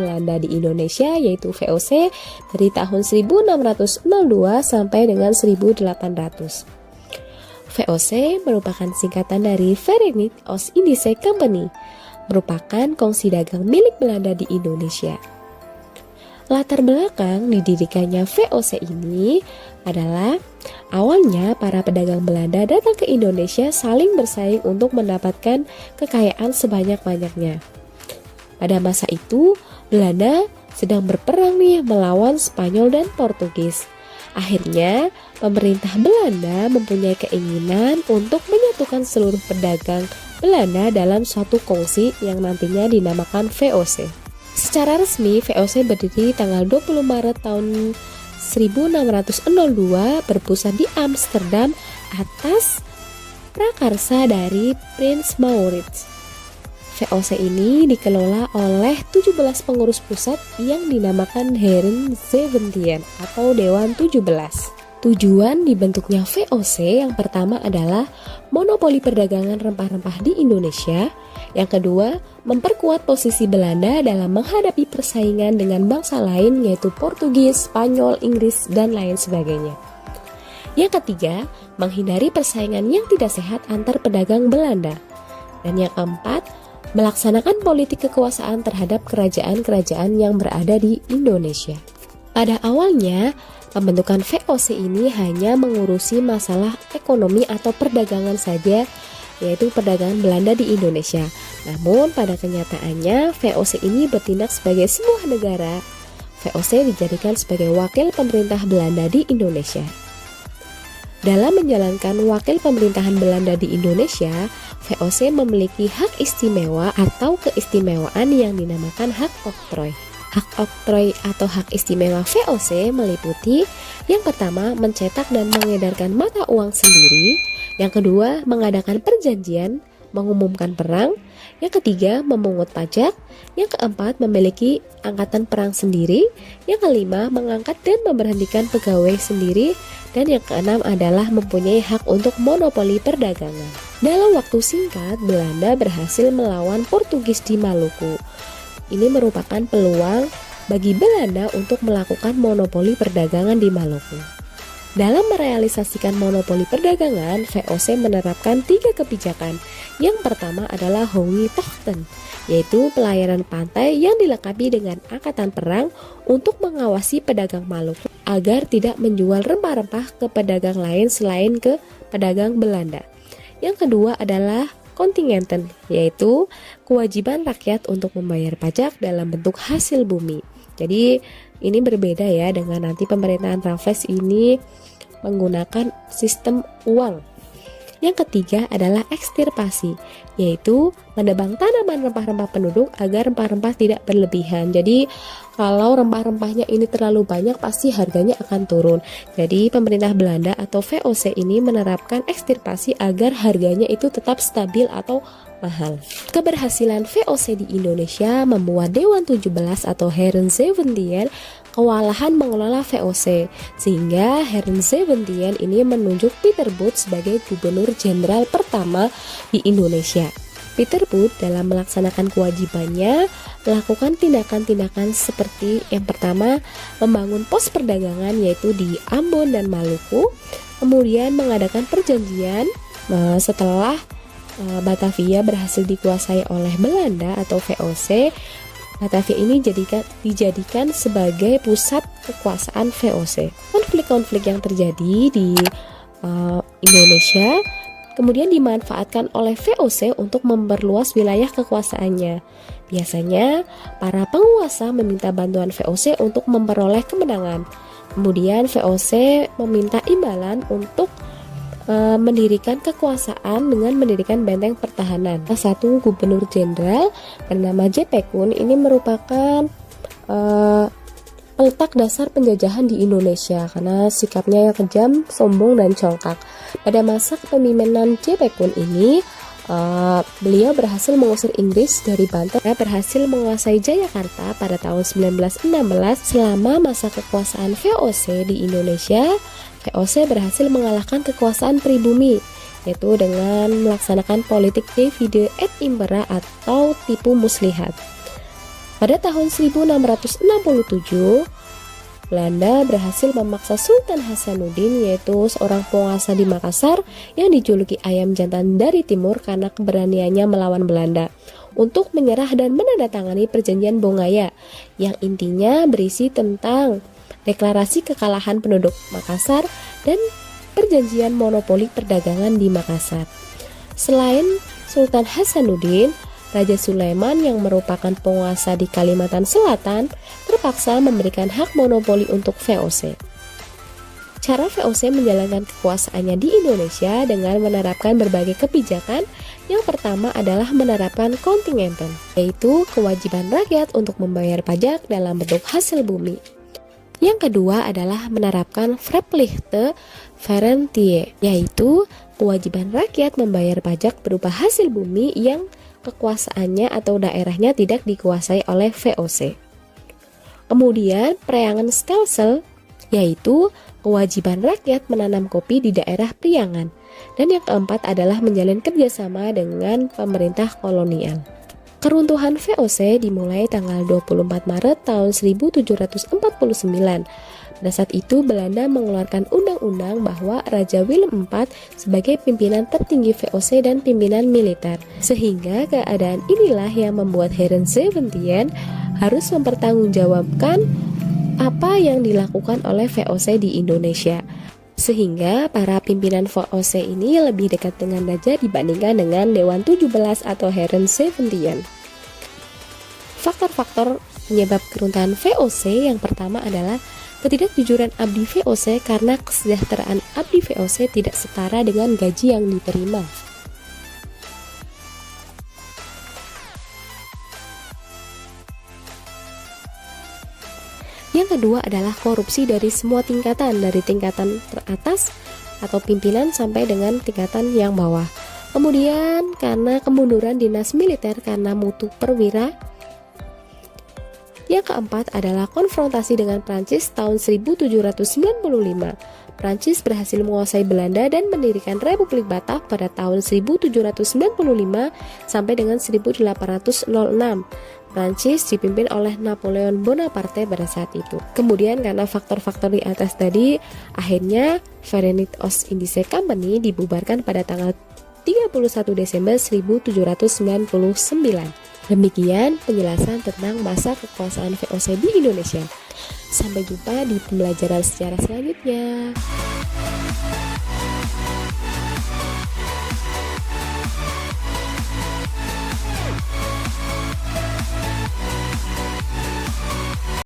Belanda di Indonesia, yaitu VOC, dari tahun 1602 sampai dengan 1800. VOC merupakan singkatan dari Verenigd Oost-Indische Compagnie, merupakan kongsi dagang milik Belanda di Indonesia. Latar belakang didirikannya VOC ini adalah awalnya para pedagang Belanda datang ke Indonesia saling bersaing untuk mendapatkan kekayaan sebanyak-banyaknya. Pada masa itu, Belanda sedang berperang melawan Spanyol dan Portugis. Akhirnya, pemerintah Belanda mempunyai keinginan untuk menyatukan seluruh pedagang Belanda dalam suatu kongsi yang nantinya dinamakan VOC. Secara resmi, VOC berdiri tanggal 20 Maret tahun 1602 berpusat di Amsterdam atas prakarsa dari Prins Maurits. VOC ini dikelola oleh 17 pengurus pusat yang dinamakan Heren 17 atau Dewan 17. Tujuan dibentuknya VOC yang pertama adalah monopoli perdagangan rempah-rempah di Indonesia. Yang kedua, memperkuat posisi Belanda dalam menghadapi persaingan dengan bangsa lain yaitu Portugis, Spanyol, Inggris, dan lain sebagainya. Yang ketiga, menghindari persaingan yang tidak sehat antar pedagang Belanda. Dan yang keempat, melaksanakan politik kekuasaan terhadap kerajaan-kerajaan yang berada di Indonesia. Pada awalnya, pembentukan VOC ini hanya mengurusi masalah ekonomi atau perdagangan saja, yaitu perdagangan Belanda di Indonesia. Namun pada kenyataannya VOC ini bertindak sebagai sebuah negara. VOC dijadikan sebagai wakil pemerintah Belanda di Indonesia. Dalam menjalankan wakil pemerintahan Belanda di Indonesia, VOC memiliki hak istimewa atau keistimewaan yang dinamakan hak oktroy. Hak oktroy atau hak istimewa VOC meliputi yang pertama, mencetak dan mengedarkan mata uang sendiri. Yang kedua, mengadakan perjanjian, mengumumkan perang. Yang ketiga, memungut pajak. Yang keempat, memiliki angkatan perang sendiri. Yang kelima, mengangkat dan memberhentikan pegawai sendiri. Dan yang keenam adalah mempunyai hak untuk monopoli perdagangan. Dalam waktu singkat, Belanda berhasil melawan Portugis di Maluku. Ini merupakan peluang bagi Belanda untuk melakukan monopoli perdagangan di Maluku. Dalam merealisasikan monopoli perdagangan, VOC menerapkan 3 kebijakan. Yang pertama adalah Hoogetochten, yaitu pelayaran pantai yang dilengkapi dengan angkatan perang untuk mengawasi pedagang Maluku agar tidak menjual rempah-rempah ke pedagang lain selain ke pedagang Belanda. Yang kedua adalah Kontingenten, yaitu kewajiban rakyat untuk membayar pajak dalam bentuk hasil bumi. Jadi ini berbeda ya dengan nanti pemerintahan Raffles ini menggunakan sistem uang. Yang ketiga adalah ekstirpasi, yaitu menebang tanaman rempah-rempah penduduk agar rempah-rempah tidak berlebihan. Jadi kalau rempah-rempahnya ini terlalu banyak pasti harganya akan turun. Jadi pemerintah Belanda atau VOC ini menerapkan ekstirpasi agar harganya itu tetap stabil atau mahal. Keberhasilan VOC di Indonesia membuat Dewan 17 atau Heren 17 kewalahan mengelola VOC, sehingga Heren 17 ini menunjuk Pieter Both sebagai gubernur jenderal pertama di Indonesia. Pieter Both dalam melaksanakan kewajibannya melakukan tindakan-tindakan seperti yang pertama, membangun pos perdagangan yaitu di Ambon dan Maluku, kemudian mengadakan perjanjian setelah Batavia berhasil dikuasai oleh Belanda atau VOC. Batavia ini dijadikan sebagai pusat kekuasaan VOC. Konflik-konflik yang terjadi di Indonesia kemudian dimanfaatkan oleh VOC untuk memperluas wilayah kekuasaannya. Biasanya para penguasa meminta bantuan VOC untuk memperoleh kemenangan. Kemudian VOC meminta imbalan untuk mendirikan kekuasaan dengan mendirikan benteng pertahanan. Salah satu gubernur jenderal bernama J.P. Koen ini merupakan peletak dasar penjajahan di Indonesia karena sikapnya yang kejam, sombong, dan congkak. Pada masa kepemimpinan J.P. Koen ini, beliau berhasil mengusir Inggris dari Banten dan berhasil menguasai Jayakarta pada tahun 1916. Selama masa kekuasaan VOC di Indonesia, VOC berhasil mengalahkan kekuasaan pribumi, yaitu dengan melaksanakan politik divide et impera atau tipu muslihat. Pada tahun 1667, Belanda berhasil memaksa Sultan Hasanuddin, yaitu seorang penguasa di Makassar yang dijuluki ayam jantan dari timur karena keberaniannya melawan Belanda, untuk menyerah dan menandatangani perjanjian Bongaya yang intinya berisi tentang deklarasi kekalahan penduduk Makassar dan perjanjian monopoli perdagangan di Makassar. Selain Sultan Hasanuddin, Raja Sulaiman yang merupakan penguasa di Kalimantan Selatan terpaksa memberikan hak monopoli untuk VOC. Cara VOC menjalankan kekuasaannya di Indonesia dengan menerapkan berbagai kebijakan. Yang pertama adalah menerapkan kontingenten, yaitu kewajiban rakyat untuk membayar pajak dalam bentuk hasil bumi. Yang kedua adalah menerapkan Verplichte Verrentie, yaitu kewajiban rakyat membayar pajak berupa hasil bumi yang kekuasaannya atau daerahnya tidak dikuasai oleh VOC. Kemudian Priangan Stelsel, yaitu kewajiban rakyat menanam kopi di daerah Priangan. Dan yang keempat adalah menjalin kerjasama dengan pemerintah kolonial. Keruntuhan VOC dimulai tanggal 24 Maret tahun 1749. Pada saat itu Belanda mengeluarkan undang-undang bahwa Raja Willem IV sebagai pimpinan tertinggi VOC dan pimpinan militer. Sehingga keadaan inilah yang membuat Heren Zeventien harus mempertanggungjawabkan apa yang dilakukan oleh VOC di Indonesia. Sehingga para pimpinan VOC ini lebih dekat dengan raja dibandingkan dengan Dewan 17 atau Heren Zeventien. Faktor-faktor penyebab keruntuhan VOC yang pertama adalah ketidakjujuran abdi VOC karena kesejahteraan abdi VOC tidak setara dengan gaji yang diterima. Yang kedua adalah korupsi dari semua tingkatan, dari tingkatan teratas atau pimpinan sampai dengan tingkatan yang bawah. Kemudian karena kemunduran dinas militer karena mutu perwira. Yang keempat adalah konfrontasi dengan Prancis tahun 1795. Prancis berhasil menguasai Belanda dan mendirikan Republik Batak pada tahun 1795 sampai dengan 1806. Prancis dipimpin oleh Napoleon Bonaparte pada saat itu. Kemudian karena faktor-faktor di atas tadi, akhirnya Vereenigd Oost-Indische Company dibubarkan pada tanggal 31 Desember 1799. Demikian penjelasan tentang masa kekuasaan VOC di Indonesia. Sampai jumpa di pembelajaran sejarah selanjutnya.